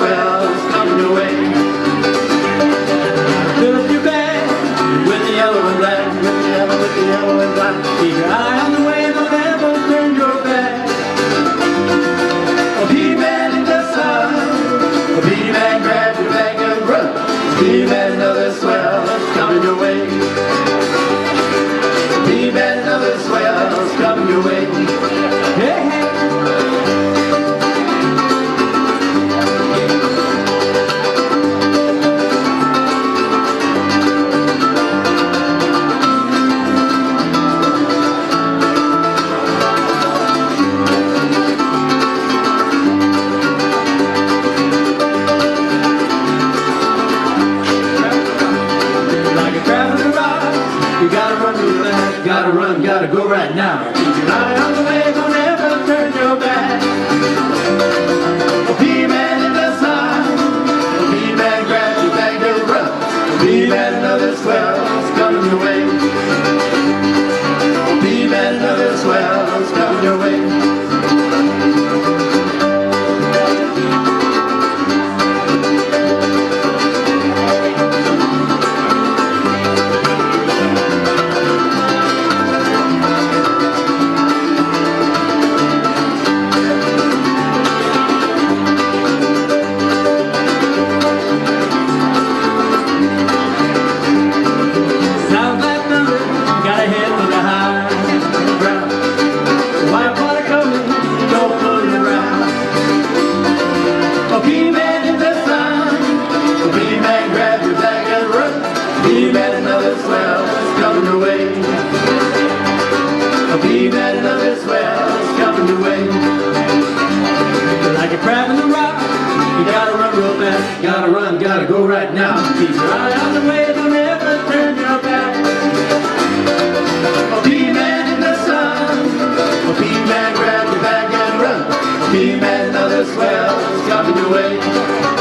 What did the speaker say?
swells coming your way. Fill up your bag with the yellow and black, with the yellow and black. Keep your eye on the way, don't ever turn your back. A P-Man in the sun, a P-Man grab your bag and run. P-Man, another swell's coming your way. P-Man, another swell's coming your way. Hey, hey. You gotta run real fast, gotta run, gotta go right now. Keep your eye on the way, don't ever turn your back. A P-Man in the sun, a P-Man grab your bag and run. A P-Man, another swell's coming your way. A P-Man, another swell's coming your way. P-Man in the sun, P-Man grab your bag and run. P-Man, another swell's coming your way. P-Man, another swell's coming your way. Like a crab in the rock, you gotta run real fast, gotta run, gotta go right now. Keep your eye on the way, don't ever turn your back. P-Man in the sun, P-Man grab your bag and run. P-Man, another swell's coming your way.